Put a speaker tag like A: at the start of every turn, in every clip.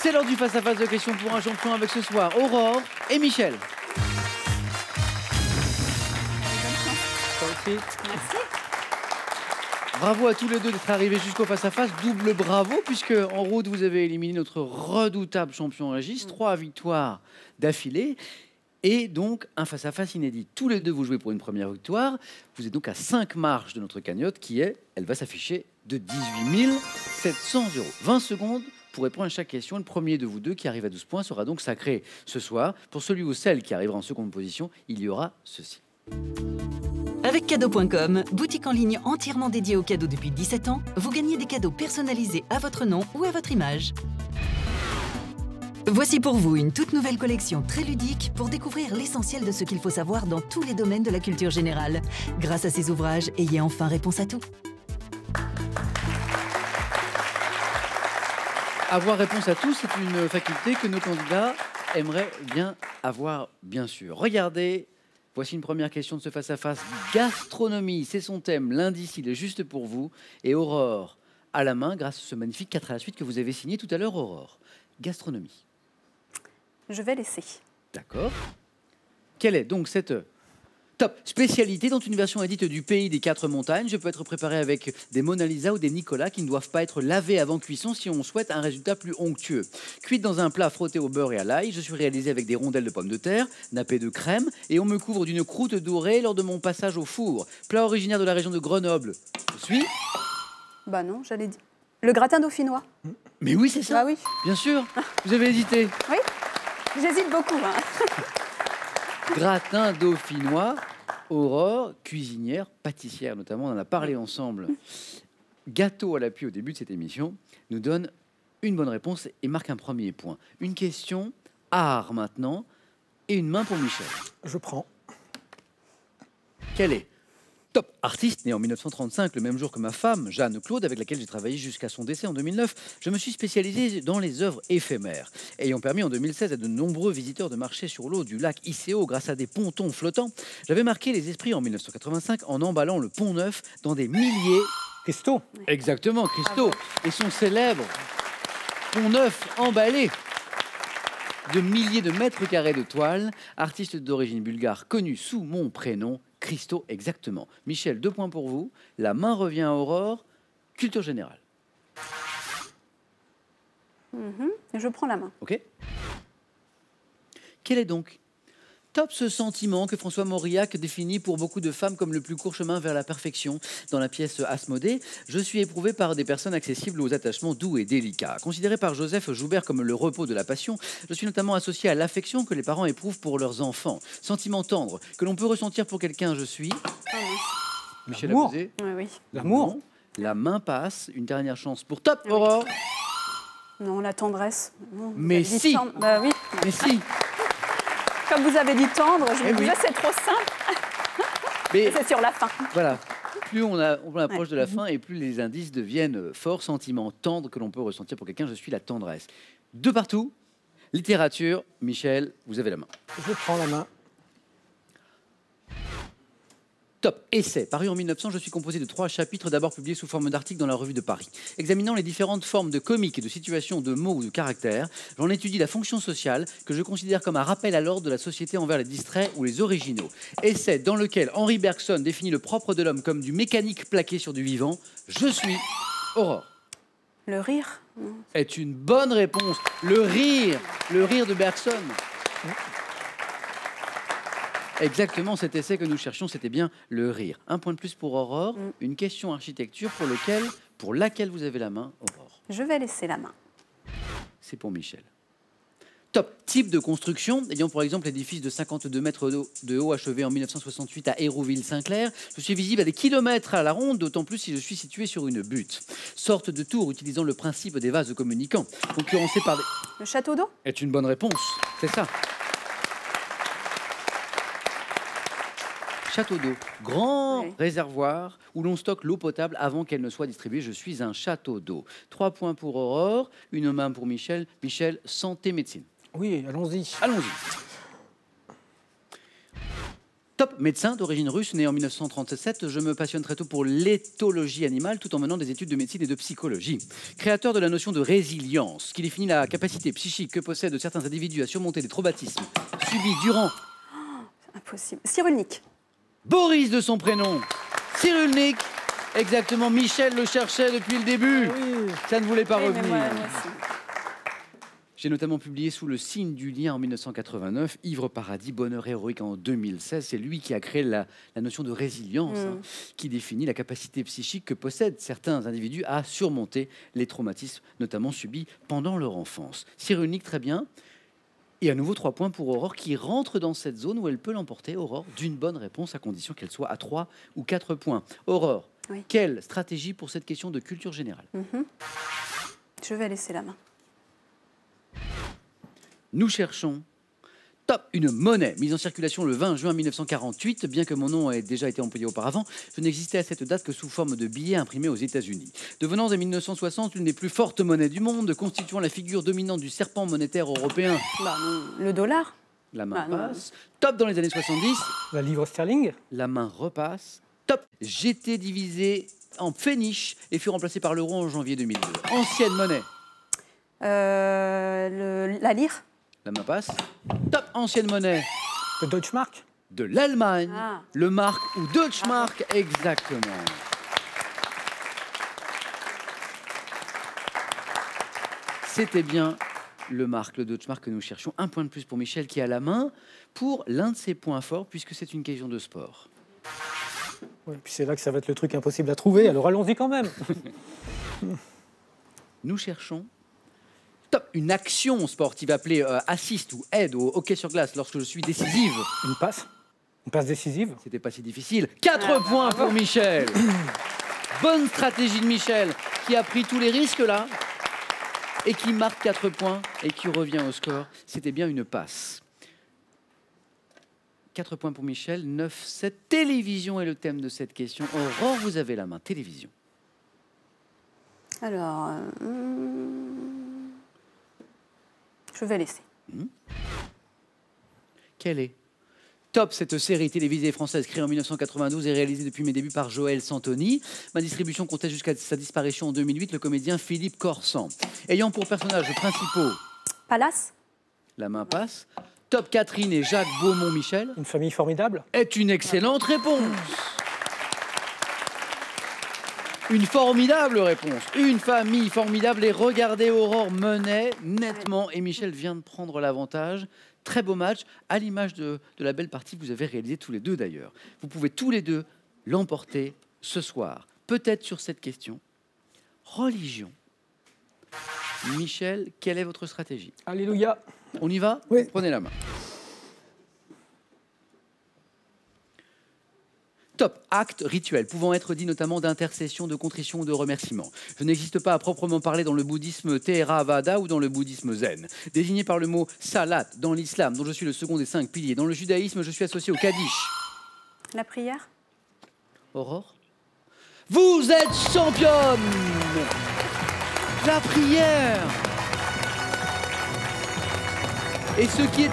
A: C'est l'heure du face-à-face de questions pour un champion avec ce soir Aurore et Michel.
B: Merci.
A: Bravo à tous les deux d'être arrivés jusqu'au face-à-face. Double bravo, puisque en route, vous avez éliminé notre redoutable champion Régis. 3 victoires d'affilée. Et donc, un face-à-face inédit. Tous les deux, vous jouez pour une première victoire. Vous êtes donc à 5 marches de notre cagnotte qui est, elle va s'afficher de 18 700 €. 20 secondes pour répondre à chaque question. Le premier de vous deux qui arrive à 12 points sera donc sacré ce soir. Pour celui ou celle qui arrivera en seconde position, il y aura ceci.
C: Avec cadeau.com, boutique en ligne entièrement dédiée aux cadeaux depuis 17 ans, vous gagnez des cadeaux personnalisés à votre nom ou à votre image. Voici pour vous une toute nouvelle collection très ludique pour découvrir l'essentiel de ce qu'il faut savoir dans tous les domaines de la culture générale. Grâce à ces ouvrages, ayez enfin réponse à tout.
A: Avoir réponse à tout, c'est une faculté que nos candidats aimeraient bien avoir, bien sûr. Regardez, voici une première question de ce face-à-face. Gastronomie, c'est son thème. L'indice, il est juste pour vous. Et Aurore à la main, grâce à ce magnifique 4 à la suite que vous avez signé tout à l'heure, Aurore. Gastronomie.
B: Je vais laisser.
A: D'accord. Quelle est donc cette top spécialité dont une version est dite du pays des 4 montagnes? Je peux être préparé avec des Mona Lisa ou des Nicolas qui ne doivent pas être lavés avant cuisson si on souhaite un résultat plus onctueux. Cuite dans un plat frotté au beurre et à l'ail, je suis réalisé avec des rondelles de pommes de terre, nappées de crème, et on me couvre d'une croûte dorée lors de mon passage au four. Plat originaire de la région de Grenoble. Je suis...
B: Bah non, j'allais dire. Le gratin dauphinois.
A: Mais oui, c'est ça.
B: Bah oui.
A: Bien sûr. Vous avez hésité.
B: Oui. J'hésite beaucoup. Hein.
A: Gratin dauphinois, Aurore, cuisinière, pâtissière notamment, on en a parlé ensemble. Gâteau à l'appui au début de cette émission, nous donne une bonne réponse et marque un premier point. Une question, art maintenant, et une main pour Michel.
D: Je prends.
A: Quelle est top artiste, née en 1935, le même jour que ma femme, Jeanne Claude, avec laquelle j'ai travaillé jusqu'à son décès en 2009. Je me suis spécialisé dans les œuvres éphémères, ayant permis en 2016 à de nombreux visiteurs de marcher sur l'eau du lac Isséo grâce à des pontons flottants. J'avais marqué les esprits en 1985 en emballant le Pont Neuf dans des milliers...
D: Christo.
A: Exactement, Christo. Et son célèbre Pont Neuf emballé de milliers de mètres carrés de toile, artiste d'origine bulgare connu sous mon prénom, Christo, exactement. Michel, 2 points pour vous. La main revient à Aurore. Culture générale.
B: Je prends la main.
A: OK. Quel est donc top ce sentiment que François Mauriac définit pour beaucoup de femmes comme le plus court chemin vers la perfection dans la pièce Asmodée? Je suis éprouvé par des personnes accessibles aux attachements doux et délicats. Considéré par Joseph Joubert comme le repos de la passion, je suis notamment associé à l'affection que les parents éprouvent pour leurs enfants. Sentiment tendre que l'on peut ressentir pour quelqu'un, je suis... Michel
D: L'amour.
A: Abusé.
B: Oui, oui.
D: L'amour.
A: Non. La main passe. Une dernière chance pour top, Aurore.
B: Non, la tendresse. Non, vous
A: Mais
B: avez dit
A: si.
B: tendre. Bah oui.
A: Mais si.
B: Comme vous avez dit tendre, je me
A: Eh oui.
B: disais c'est trop simple.
A: Mais
B: Et c'est sur la fin.
A: voilà. Plus on approche de la fin et plus les indices deviennent forts, sentiments tendres que l'on peut ressentir pour quelqu'un. Je suis la tendresse. De partout. Littérature. Michel, vous avez la main.
D: Je prends la main.
A: Top. Essai. Paru en 1900, je suis composé de 3 chapitres, d'abord publiés sous forme d'articles dans la Revue de Paris. Examinant les différentes formes de comiques et de situations, de mots ou de caractères, j'en étudie la fonction sociale que je considère comme un rappel à l'ordre de la société envers les distraits ou les originaux. Essai dans lequel Henri Bergson définit le propre de l'homme comme du mécanique plaqué sur du vivant. Je suis Aurore.
B: Le rire.
A: Est une bonne réponse. Le rire de Bergson. Exactement, cet essai que nous cherchions, c'était bien le rire. 1 point de plus pour Aurore. Une question architecture pour laquelle vous avez la main, Aurore.
B: Je vais laisser la main.
A: C'est pour Michel. Top. Type de construction, ayant pour exemple l'édifice de 52 mètres de haut achevé en 1968 à Hérouville-Saint-Clair. Je suis visible à des kilomètres à la ronde, d'autant plus si je suis situé sur une butte. Sorte de tour utilisant le principe des vases communicants, concurrencé par des...
B: Le château d'eau.
A: Est une bonne réponse, c'est ça. Château d'eau, grand réservoir où l'on stocke l'eau potable avant qu'elle ne soit distribuée. Je suis un château d'eau. 3 points pour Aurore, une main pour Michel. Michel, santé, médecine.
D: Oui, allons-y.
A: Allons-y. Top, médecin d'origine russe, né en 1937, je me passionne très tôt pour l'éthologie animale tout en menant des études de médecine et de psychologie. Créateur de la notion de résilience, qui définit la capacité psychique que possèdent certains individus à surmonter des traumatismes subis durant...
B: Impossible. Cyrulnik.
A: Boris de son prénom, Cyrulnik, exactement, Michel le cherchait depuis le début.
D: Oui.
A: Ça ne voulait pas
B: Oui, mais
A: revenir.
B: moi aussi.
A: J'ai notamment publié Sous le signe du lien en 1989, Ivre Paradis, Bonheur héroïque en 2016. C'est lui qui a créé la notion de résilience, qui définit la capacité psychique que possèdent certains individus à surmonter les traumatismes, notamment subis pendant leur enfance. Cyrulnik, très bien. Et à nouveau 3 points pour Aurore, qui rentre dans cette zone où elle peut l'emporter, Aurore, d'une bonne réponse, à condition qu'elle soit à 3 ou 4 points. Aurore,
B: Oui.
A: quelle stratégie pour cette question de culture générale?
B: Je vais laisser la main.
A: Nous cherchons top, une monnaie mise en circulation le 20 juin 1948. Bien que mon nom ait déjà été employé auparavant, je n'existais à cette date que sous forme de billets imprimés aux États-Unis. Devenant en 1960 l'une des plus fortes monnaies du monde, constituant la figure dominante du serpent monétaire européen,
B: Bah, non. Le dollar.
A: la main
B: non.
A: passe. Top dans les années 70,
D: La livre sterling.
A: la main repasse. Top, j'étais divisé en pfennig et fut remplacé par l'euro en janvier 2002. Ancienne monnaie.
B: La lyre.
A: La main passe. Top, ancienne monnaie
D: Le Deutschmark.
A: de l'Allemagne,
B: Ah.
A: le mark ou Deutschmark, exactement. C'était bien le mark, le Deutschmark que nous cherchions. 1 point de plus pour Michel qui a la main pour l'un de ses points forts puisque c'est une question de sport.
D: Ouais, puis c'est là que ça va être le truc impossible à trouver, alors allons-y quand même.
A: Nous cherchons top, une action sportive appelée assist ou aide au hockey sur glace lorsque je suis décisive.
D: Une passe décisive.
A: C'était pas si difficile. 4 points pour Michel. Bonne stratégie de Michel qui a pris tous les risques là et qui marque 4 points et qui revient au score. C'était bien une passe. 4 points pour Michel, 9-7. Télévision est le thème de cette question. Aurore, vous avez la main. Télévision.
B: Alors, je vais laisser.
A: Quelle est Top, cette série télévisée française créée en 1992 et réalisée depuis mes débuts par Joël Santoni. Ma distribution comptait jusqu'à sa disparition en 2008 le comédien Philippe Corsan. Ayant pour personnages principaux
B: Palace.
A: la main passe. Top, Catherine et Jacques Beaumont-Michel
D: Une famille formidable.
A: est une excellente réponse. Une formidable réponse. Une famille formidable. Et regardez, Aurore menait nettement et Michel vient de prendre l'avantage. Très beau match, à l'image de la belle partie que vous avez réalisée tous les deux d'ailleurs. Vous pouvez tous les deux l'emporter ce soir. Peut-être sur cette question. Religion. Michel, quelle est votre stratégie?
D: Alléluia.
A: On y va?
D: Oui.
A: Prenez la main. Top, acte rituel, pouvant être dit notamment d'intercession, de contrition ou de remerciement. Je n'existe pas à proprement parler dans le bouddhisme Theravada ou dans le bouddhisme zen. Désigné par le mot salat dans l'islam, dont je suis le second des 5 piliers. Dans le judaïsme, je suis associé au Kaddish.
B: La prière.
A: Aurore, vous êtes championne! La prière! Et ce qui est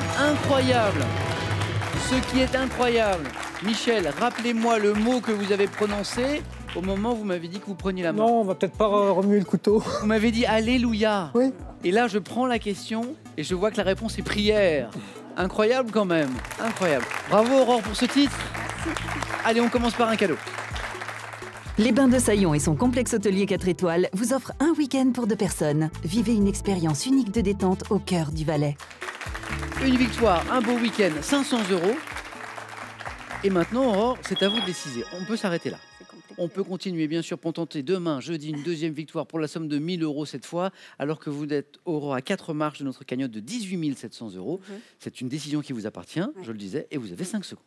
A: incroyable, Michel, rappelez-moi le mot que vous avez prononcé au moment où vous m'avez dit que vous preniez la main.
D: Non, on va peut-être pas remuer le couteau.
A: Vous m'avez dit Alléluia.
D: Oui.
A: Et là, je prends la question et je vois que la réponse est prière. Incroyable quand même, incroyable. Bravo Aurore pour ce titre. Allez, on commence par un cadeau.
C: Les Bains de Saillon et son complexe hôtelier 4 étoiles vous offrent un week-end pour 2 personnes. Vivez une expérience unique de détente au cœur du Valais.
A: Une victoire, un beau week-end, 500 €. Et maintenant, Aurore, c'est à vous de décider. On peut s'arrêter là.
B: C'est compliqué.
A: On peut continuer, bien sûr, pour tenter demain, jeudi, une deuxième victoire pour la somme de 1 000 € cette fois, alors que vous êtes, Aurore, à 4 marches de notre cagnotte de 18 700 €. C'est une décision qui vous appartient, je le disais, et vous avez 5 secondes.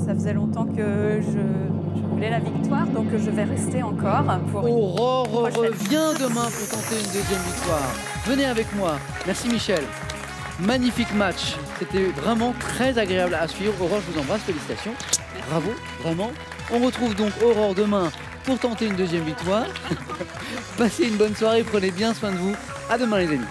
B: Ça faisait longtemps que je voulais la victoire, donc je vais rester encore pour une
A: Aurore
B: prochaine.
A: revient demain pour tenter une deuxième victoire. Venez avec moi. Merci Michel. Magnifique match. C'était vraiment très agréable à suivre. Aurore, je vous embrasse. Félicitations. Bravo, vraiment. On retrouve donc Aurore demain pour tenter une deuxième victoire. Passez une bonne soirée. Prenez bien soin de vous. À demain les amis.